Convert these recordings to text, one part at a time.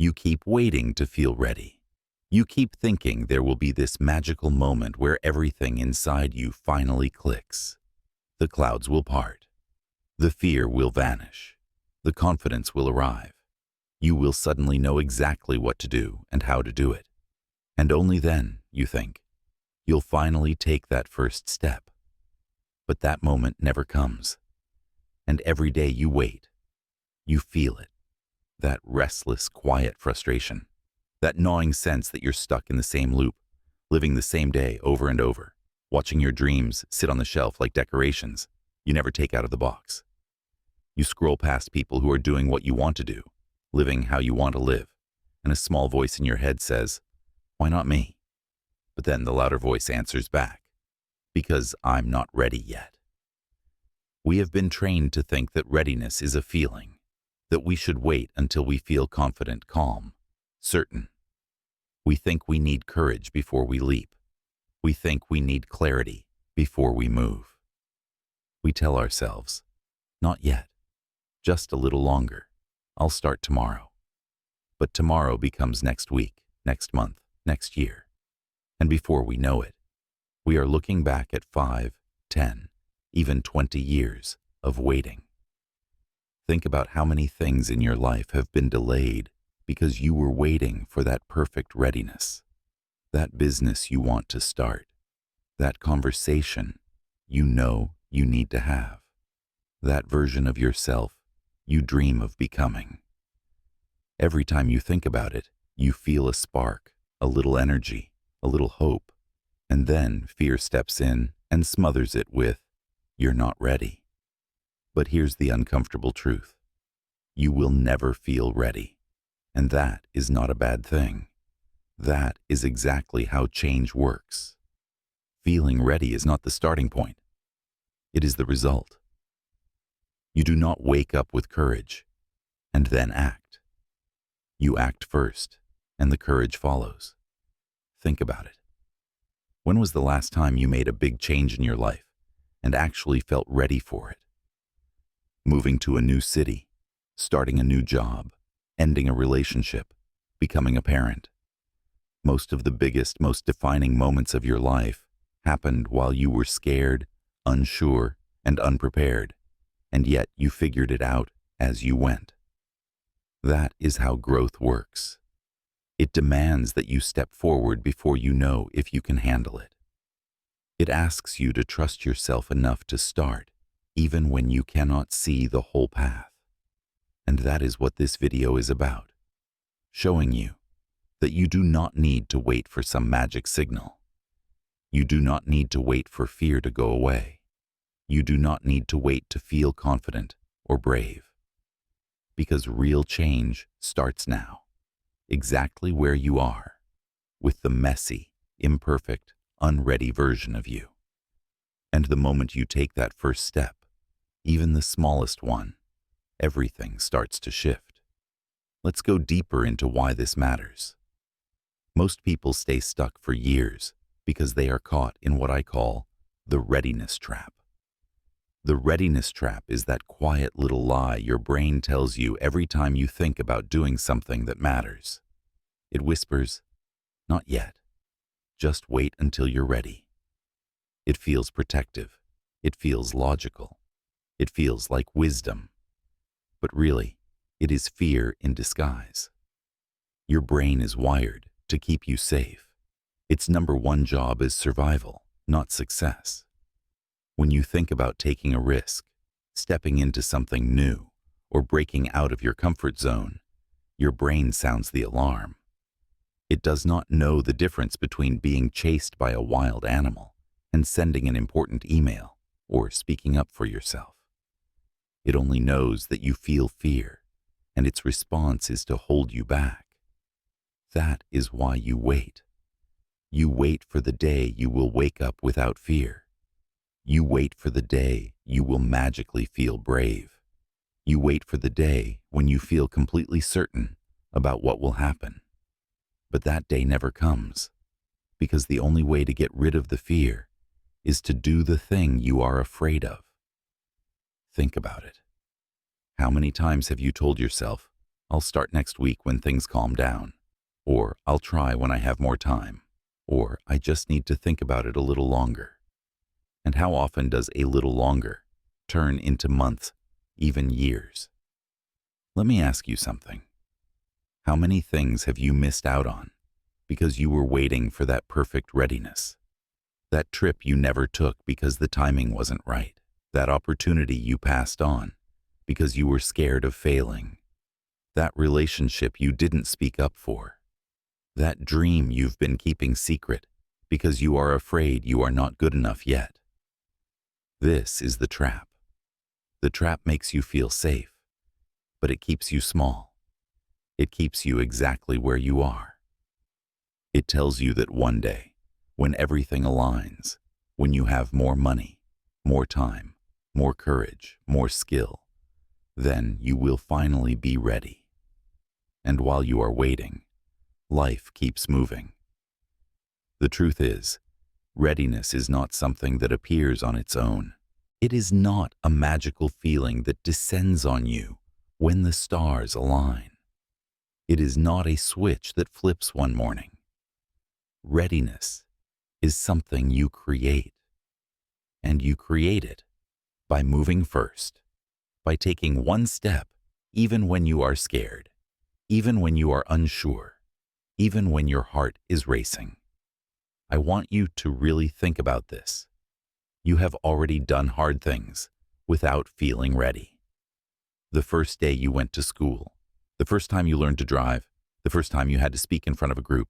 You keep waiting to feel ready. You keep thinking there will be this magical moment where everything inside you finally clicks. The clouds will part. The fear will vanish. The confidence will arrive. You will suddenly know exactly what to do and how to do it. And only then, you think, you'll finally take that first step. But that moment never comes. And every day you wait. You feel it. That restless, quiet frustration. That gnawing sense that you're stuck in the same loop, living the same day over and over, watching your dreams sit on the shelf like decorations you never take out of the box. You scroll past people who are doing what you want to do, living how you want to live, and a small voice in your head says, "Why not me?" But then the louder voice answers back, "Because I'm not ready yet." We have been trained to think that readiness is a feeling, that we should wait until we feel confident, calm, certain. We think we need courage before we leap. We think we need clarity before we move. We tell ourselves, "Not yet, just a little longer. I'll start tomorrow." But tomorrow becomes next week, next month, next year. And before we know it, we are looking back at 5, 10, even 20 years of waiting. Think about how many things in your life have been delayed because you were waiting for that perfect readiness. That business you want to start. That conversation you know you need to have. That version of yourself you dream of becoming. Every time you think about it, you feel a spark, a little energy, a little hope, and then fear steps in and smothers it with, "You're not ready." But here's the uncomfortable truth. You will never feel ready, and that is not a bad thing. That is exactly how change works. Feeling ready is not the starting point. It is the result. You do not wake up with courage and then act. You act first, and the courage follows. Think about it. When was the last time you made a big change in your life and actually felt ready for it? Moving to a new city, starting a new job, ending a relationship, becoming a parent. Most of the biggest, most defining moments of your life happened while you were scared, unsure, and unprepared, and yet you figured it out as you went. That is how growth works. It demands that you step forward before you know if you can handle it. It asks you to trust yourself enough to start, even when you cannot see the whole path. And that is what this video is about, showing you that you do not need to wait for some magic signal. You do not need to wait for fear to go away. You do not need to wait to feel confident or brave. Because real change starts now, exactly where you are, with the messy, imperfect, unready version of you. And the moment you take that first step, even the smallest one, everything starts to shift. Let's go deeper into why this matters. Most people stay stuck for years because they are caught in what I call the readiness trap. The readiness trap is that quiet little lie your brain tells you every time you think about doing something that matters. It whispers, "Not yet. Just wait until you're ready." It feels protective. It feels logical. It feels like wisdom. But really, it is fear in disguise. Your brain is wired to keep you safe. Its number one job is survival, not success. When you think about taking a risk, stepping into something new, or breaking out of your comfort zone, your brain sounds the alarm. It does not know the difference between being chased by a wild animal and sending an important email or speaking up for yourself. It only knows that you feel fear, and its response is to hold you back. That is why you wait. You wait for the day you will wake up without fear. You wait for the day you will magically feel brave. You wait for the day when you feel completely certain about what will happen. But that day never comes, because the only way to get rid of the fear is to do the thing you are afraid of. Think about it. How many times have you told yourself, I'll start next week when things calm down. Or I'll try when I have more time. Or I just need to think about it a little longer. And how often does a little longer turn into months, even years? Let me ask you something. How many things have you missed out on because you were waiting for that perfect readiness? That trip you never took because the timing wasn't right. That opportunity you passed on because you were scared of failing. That relationship you didn't speak up for. That dream you've been keeping secret because you are afraid you are not good enough yet. This is the trap. The trap makes you feel safe, but it keeps you small. It keeps you exactly where you are. It tells you that one day, when everything aligns, when you have more money, more time, more courage, more skill, then you will finally be ready. And while you are waiting, life keeps moving. The truth is, readiness is not something that appears on its own. It is not a magical feeling that descends on you when the stars align. It is not a switch that flips one morning. Readiness is something you create. And you create it by moving first, by taking one step, even when you are scared, even when you are unsure, even when your heart is racing. I want you to really think about this. You have already done hard things without feeling ready. The first day you went to school, the first time you learned to drive, the first time you had to speak in front of a group,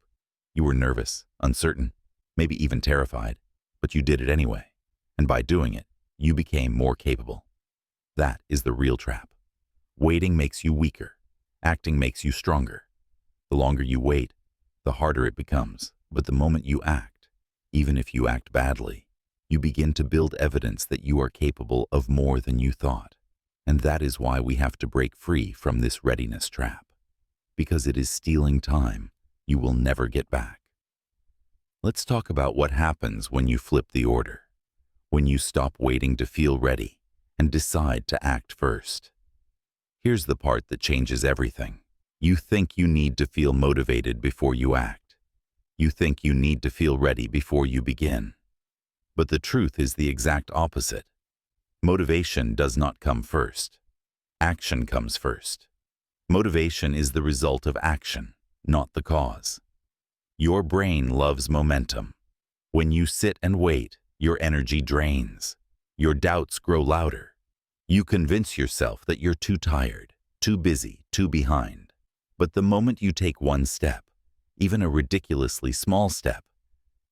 you were nervous, uncertain, maybe even terrified, but you did it anyway. And by doing it, you became more capable. That is the real trap. Waiting makes you weaker. Acting makes you stronger. The longer you wait, the harder it becomes. But the moment you act, even if you act badly, you begin to build evidence that you are capable of more than you thought. And that is why we have to break free from this readiness trap. Because it is stealing time you will never get back. Let's talk about what happens when you flip the order. When you stop waiting to feel ready and decide to act first. Here's the part that changes everything. You think you need to feel motivated before you act. You think you need to feel ready before you begin. But the truth is the exact opposite. Motivation does not come first. Action comes first. Motivation is the result of action, not the cause. Your brain loves momentum. When you sit and wait, your energy drains. Your doubts grow louder. You convince yourself that you're too tired, too busy, too behind. But the moment you take one step, even a ridiculously small step,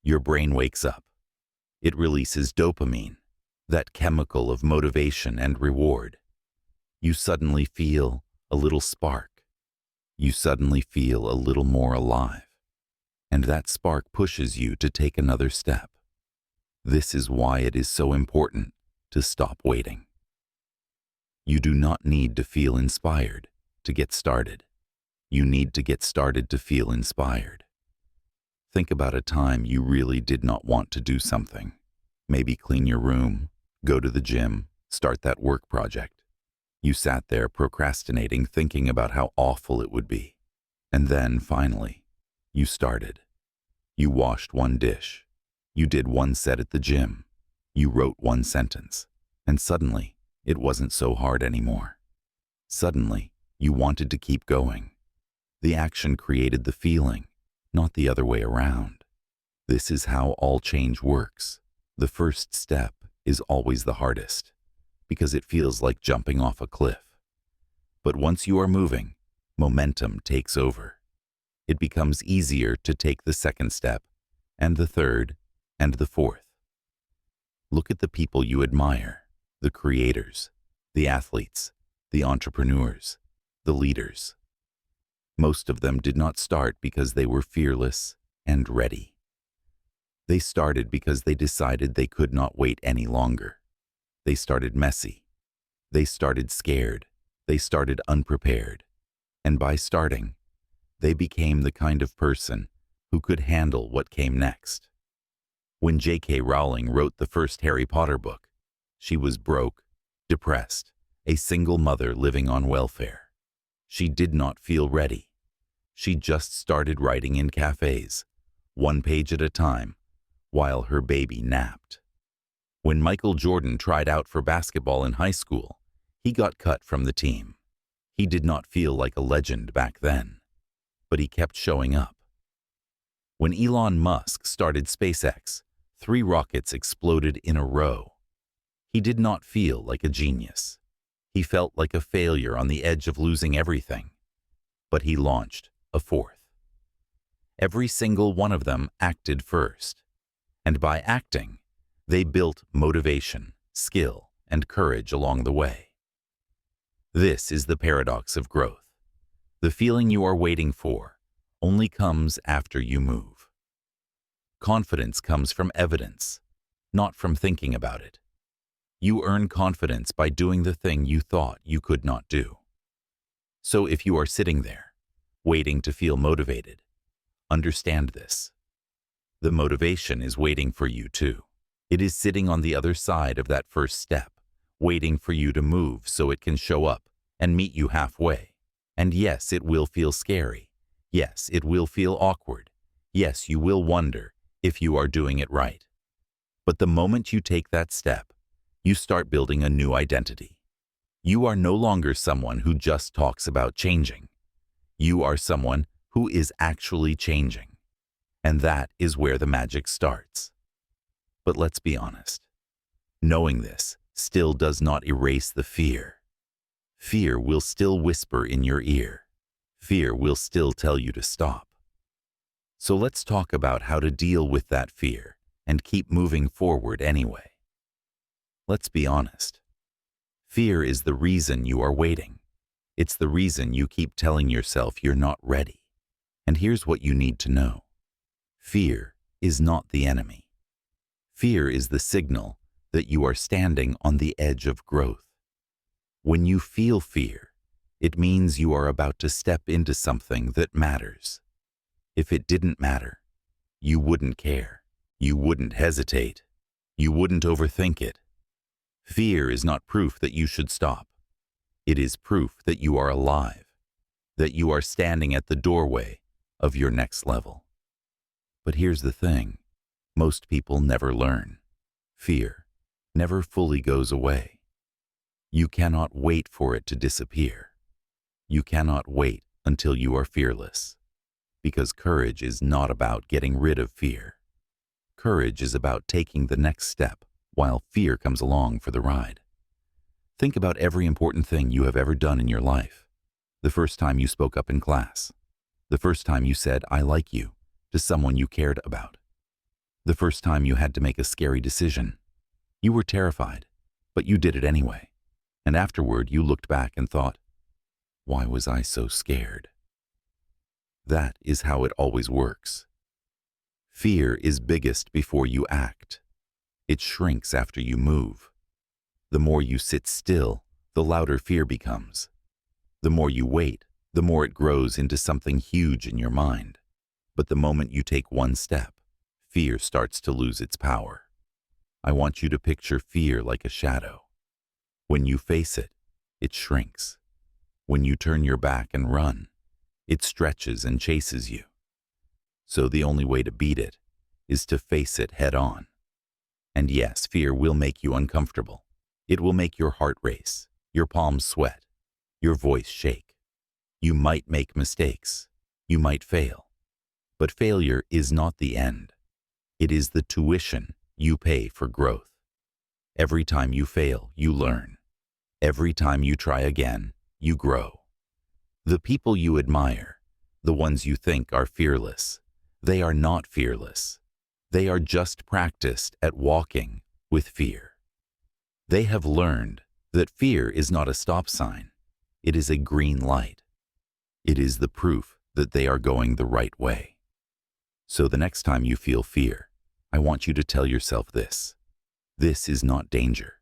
your brain wakes up. It releases dopamine, that chemical of motivation and reward. You suddenly feel a little spark. You suddenly feel a little more alive. And that spark pushes you to take another step. This is why it is so important to stop waiting. You do not need to feel inspired to get started. You need to get started to feel inspired. Think about a time you really did not want to do something. Maybe clean your room, go to the gym, start that work project. You sat there procrastinating, thinking about how awful it would be. And then, finally, you started. You washed one dish. You did one set at the gym. You wrote one sentence. And suddenly, it wasn't so hard anymore. Suddenly, you wanted to keep going. The action created the feeling, not the other way around. This is how all change works. The first step is always the hardest, because it feels like jumping off a cliff. But once you are moving, momentum takes over. It becomes easier to take the second step, and the third, and the fourth. Look at the people you admire, the creators, the athletes, the entrepreneurs, the leaders. Most of them did not start because they were fearless and ready. They started because they decided they could not wait any longer. They started messy. They started scared. They started unprepared. And by starting, they became the kind of person who could handle what came next. When J.K. Rowling wrote the first Harry Potter book, she was broke, depressed, a single mother living on welfare. She did not feel ready. She just started writing in cafes, one page at a time, while her baby napped. When Michael Jordan tried out for basketball in high school, he got cut from the team. He did not feel like a legend back then, but he kept showing up. When Elon Musk started SpaceX, 3 rockets exploded in a row. He did not feel like a genius. He felt like a failure on the edge of losing everything. But he launched a 4th. Every single one of them acted first. And by acting, they built motivation, skill, and courage along the way. This is the paradox of growth. The feeling you are waiting for only comes after you move. Confidence comes from evidence, not from thinking about it. You earn confidence by doing the thing you thought you could not do. So if you are sitting there, waiting to feel motivated, understand this. The motivation is waiting for you too. It is sitting on the other side of that first step, waiting for you to move so it can show up and meet you halfway. And yes, it will feel scary. Yes, it will feel awkward. Yes, you will wonder if you are doing it right. But the moment you take that step, you start building a new identity. You are no longer someone who just talks about changing. You are someone who is actually changing. And that is where the magic starts. But let's be honest. Knowing this still does not erase the fear. Fear will still whisper in your ear. Fear will still tell you to stop. So let's talk about how to deal with that fear and keep moving forward anyway. Let's be honest. Fear is the reason you are waiting. It's the reason you keep telling yourself you're not ready. And here's what you need to know. Fear is not the enemy. Fear is the signal that you are standing on the edge of growth. When you feel fear, it means you are about to step into something that matters. If it didn't matter, you wouldn't care. You wouldn't hesitate. You wouldn't overthink it. Fear is not proof that you should stop. It is proof that you are alive, that you are standing at the doorway of your next level. But here's the thing. Most people never learn. Fear never fully goes away. You cannot wait for it to disappear. You cannot wait until you are fearless. Because courage is not about getting rid of fear. Courage is about taking the next step while fear comes along for the ride. Think about every important thing you have ever done in your life. The first time you spoke up in class. The first time you said, "I like you," to someone you cared about. The first time you had to make a scary decision. You were terrified, but you did it anyway. And afterward, you looked back and thought, "Why was I so scared?" That is how it always works. Fear is biggest before you act. It shrinks after you move. The more you sit still, the louder fear becomes. The more you wait, the more it grows into something huge in your mind. But the moment you take one step, fear starts to lose its power. I want you to picture fear like a shadow. When you face it, it shrinks. When you turn your back and run, it stretches and chases you. So the only way to beat it is to face it head on. And yes, fear will make you uncomfortable. It will make your heart race, your palms sweat, your voice shake. You might make mistakes. You might fail. But failure is not the end. It is the tuition you pay for growth. Every time you fail, you learn. Every time you try again, you grow. The people you admire, the ones you think are fearless, they are not fearless. They are just practiced at walking with fear. They have learned that fear is not a stop sign. It is a green light. It is the proof that they are going the right way. So the next time you feel fear, I want you to tell yourself this. This is not danger.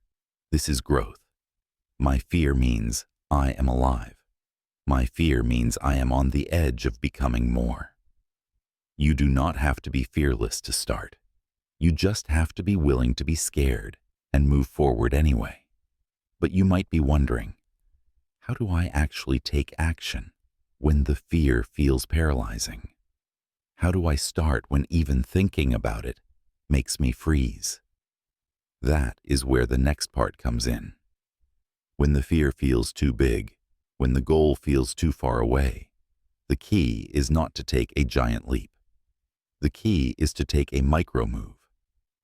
This is growth. My fear means I am alive. My fear means I am on the edge of becoming more. You do not have to be fearless to start. You just have to be willing to be scared and move forward anyway. But you might be wondering, How do I actually take action when the fear feels paralyzing? How do I start when even thinking about it makes me freeze? That is where the next part comes in. When the fear feels too big, when the goal feels too far away, the key is not to take a giant leap. The key is to take a micro move.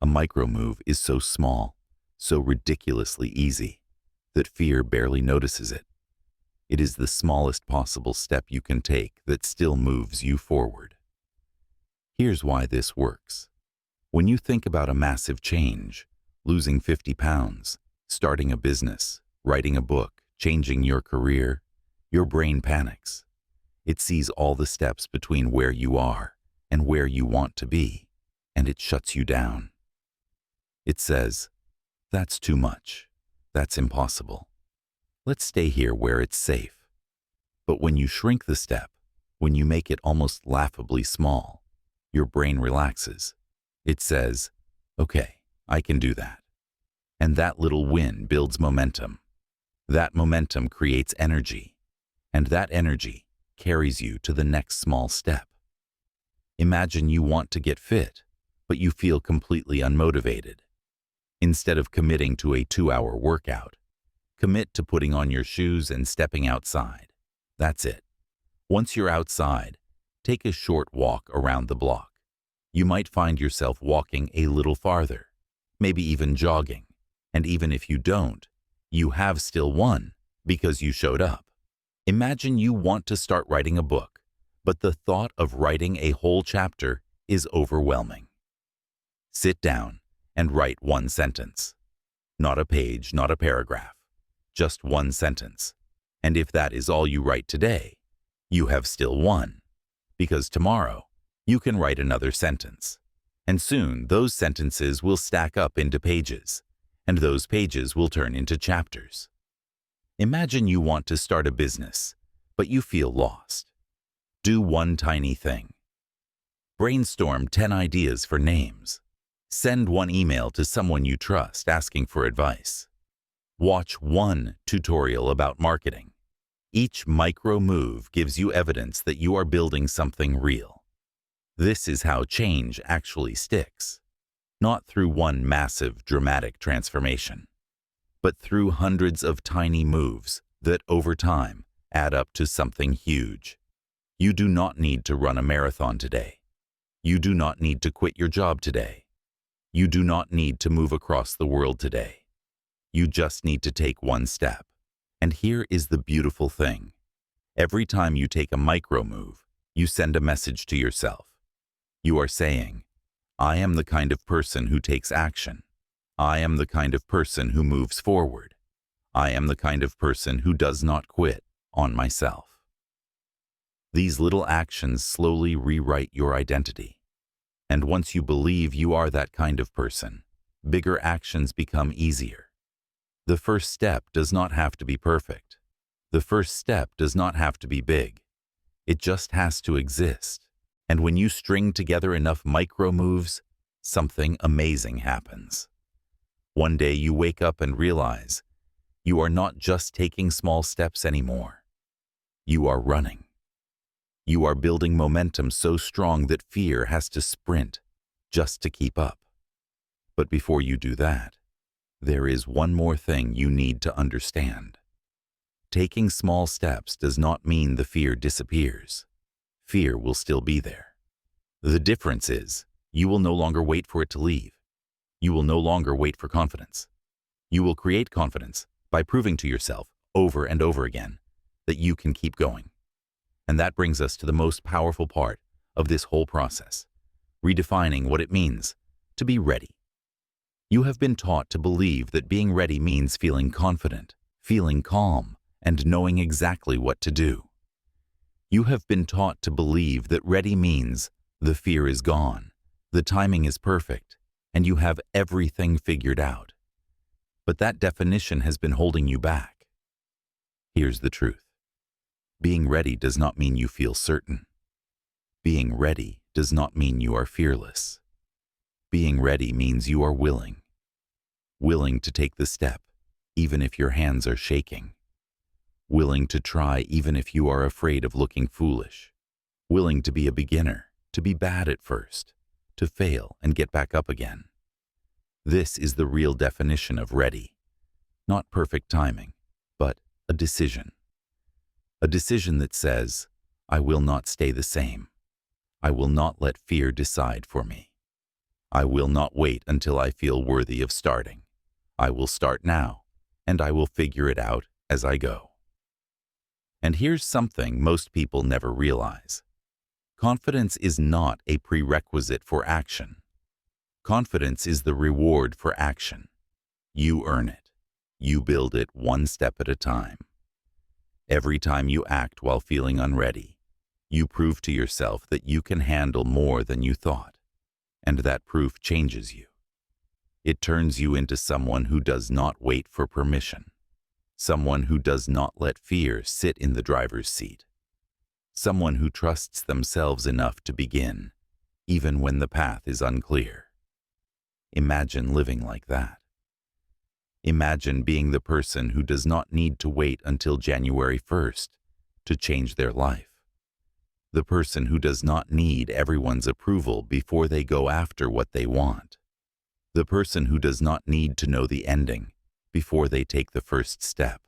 A micro move is so small, so ridiculously easy, that fear barely notices it. It is the smallest possible step you can take that still moves you forward. Here's why this works. When you think about a massive change, losing 50 pounds, starting a business, writing a book, changing your career, your brain panics. It sees all the steps between where you are and where you want to be, and it shuts you down. It says, "That's too much. That's impossible. Let's stay here where it's safe." But when you shrink the step, when you make it almost laughably small, your brain relaxes. It says, "Okay, I can do that." And that little win builds momentum. That momentum creates energy, and that energy carries you to the next small step. Imagine you want to get fit, but you feel completely unmotivated. Instead of committing to a 2-hour workout, commit to putting on your shoes and stepping outside. That's it. Once you're outside, take a short walk around the block. You might find yourself walking a little farther, maybe even jogging. And even if you don't, you have still won because you showed up. Imagine you want to start writing a book, but the thought of writing a whole chapter is overwhelming. Sit down and write one sentence. Not a page, not a paragraph, just one sentence. And if that is all you write today, you have still won, because tomorrow you can write another sentence. And soon those sentences will stack up into pages, and those pages will turn into chapters. Imagine you want to start a business, but you feel lost. Do one tiny thing. Brainstorm 10 ideas for names. Send one email to someone you trust asking for advice. Watch one tutorial about marketing. Each micro move gives you evidence that you are building something real. This is how change actually sticks. Not through one massive, dramatic transformation, but through hundreds of tiny moves that, over time, add up to something huge. You do not need to run a marathon today. You do not need to quit your job today. You do not need to move across the world today. You just need to take one step. And here is the beautiful thing. Every time you take a micro move, you send a message to yourself. You are saying, "I am the kind of person who takes action. I am the kind of person who moves forward. I am the kind of person who does not quit on myself." These little actions slowly rewrite your identity. And once you believe you are that kind of person, bigger actions become easier. The first step does not have to be perfect. The first step does not have to be big. It just has to exist. And when you string together enough micro moves, something amazing happens. One day you wake up and realize you are not just taking small steps anymore. You are running. You are building momentum so strong that fear has to sprint just to keep up. But before you do that, there is one more thing you need to understand. Taking small steps does not mean the fear disappears. Fear will still be there. The difference is, you will no longer wait for it to leave. You will no longer wait for confidence. You will create confidence by proving to yourself over and over again that you can keep going. And that brings us to the most powerful part of this whole process, redefining what it means to be ready. You have been taught to believe that being ready means feeling confident, feeling calm, and knowing exactly what to do. You have been taught to believe that ready means the fear is gone, the timing is perfect, and you have everything figured out. But that definition has been holding you back. Here's the truth. Being ready does not mean you feel certain. Being ready does not mean you are fearless. Being ready means you are willing. Willing to take the step, even if your hands are shaking. willing to try even if you are afraid of looking foolish, willing to be a beginner, to be bad at first, to fail and get back up again. This is the real definition of ready. Not perfect timing, but a decision. A decision that says, I will not stay the same. I will not let fear decide for me. I will not wait until I feel worthy of starting. I will start now, and I will figure it out as I go. And here's something most people never realize. Confidence is not a prerequisite for action. Confidence is the reward for action. You earn it. You build it one step at a time. Every time you act while feeling unready, you prove to yourself that you can handle more than you thought, and that proof changes you. It turns you into someone who does not wait for permission, someone who does not let fear sit in the driver's seat, someone who trusts themselves enough to begin, even when the path is unclear. Imagine living like that. Imagine being the person who does not need to wait until January 1st to change their life. The person who does not need everyone's approval before they go after what they want. The person who does not need to know the ending before they take the first step.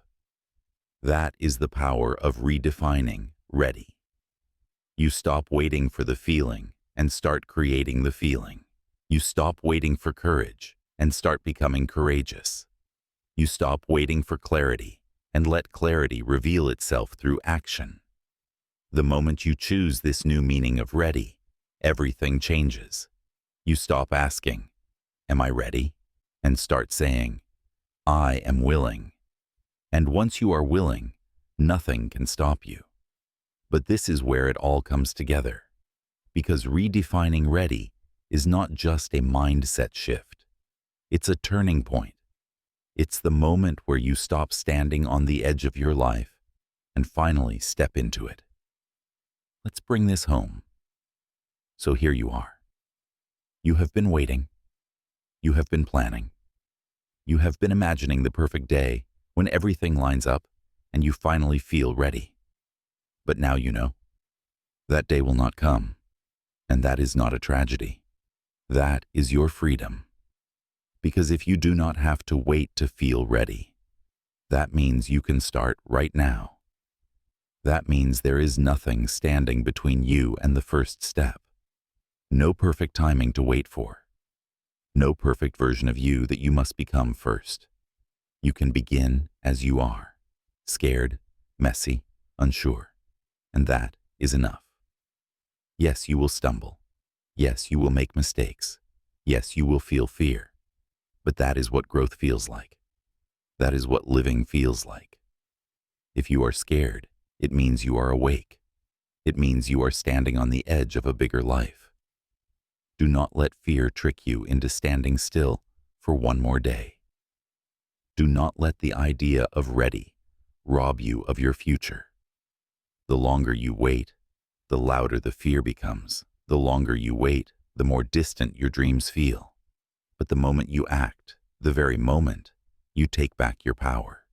That is the power of redefining ready. You stop waiting for the feeling and start creating the feeling. You stop waiting for courage and start becoming courageous. You stop waiting for clarity and let clarity reveal itself through action. The moment you choose this new meaning of ready, everything changes. You stop asking, am I ready? And start saying, I am willing. And once you are willing, nothing can stop you. But this is where it all comes together. Because redefining ready is not just a mindset shift. It's a turning point. It's the moment where you stop standing on the edge of your life and finally step into it. Let's bring this home. So here you are. You have been waiting. You have been planning. You have been imagining the perfect day when everything lines up and you finally feel ready. But now you know. That day will not come, and that is not a tragedy. That is your freedom. Because if you do not have to wait to feel ready, that means you can start right now. That means there is nothing standing between you and the first step. No perfect timing to wait for. No perfect version of you that you must become first. You can begin as you are, scared, messy, unsure, and that is enough. Yes, you will stumble. Yes, you will make mistakes. Yes, you will feel fear. But that is what growth feels like. That is what living feels like. If you are scared, it means you are awake. It means you are standing on the edge of a bigger life. Do not let fear trick you into standing still for one more day. Do not let the idea of ready rob you of your future. The longer you wait, the louder the fear becomes. The longer you wait, the more distant your dreams feel. But the moment you act, the very moment, you take back your power.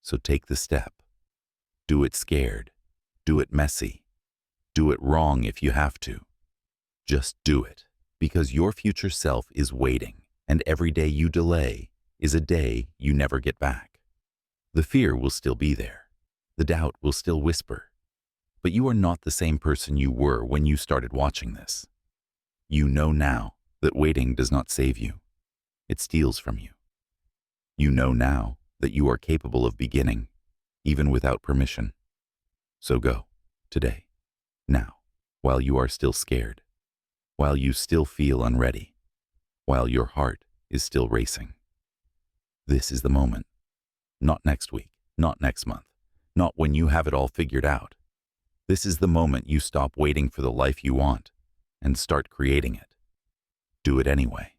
So take the step. Do it scared. Do it messy. Do it wrong if you have to. Just do it, because your future self is waiting, and every day you delay is a day you never get back. The fear will still be there. The doubt will still whisper. But you are not the same person you were when you started watching this. You know now that waiting does not save you. It steals from you. You know now that you are capable of beginning, even without permission. So go, today, now, while you are still scared, while you still feel unready, while your heart is still racing. This is the moment. Not next week, not next month, not when you have it all figured out. This is the moment you stop waiting for the life you want and start creating it. Do it anyway.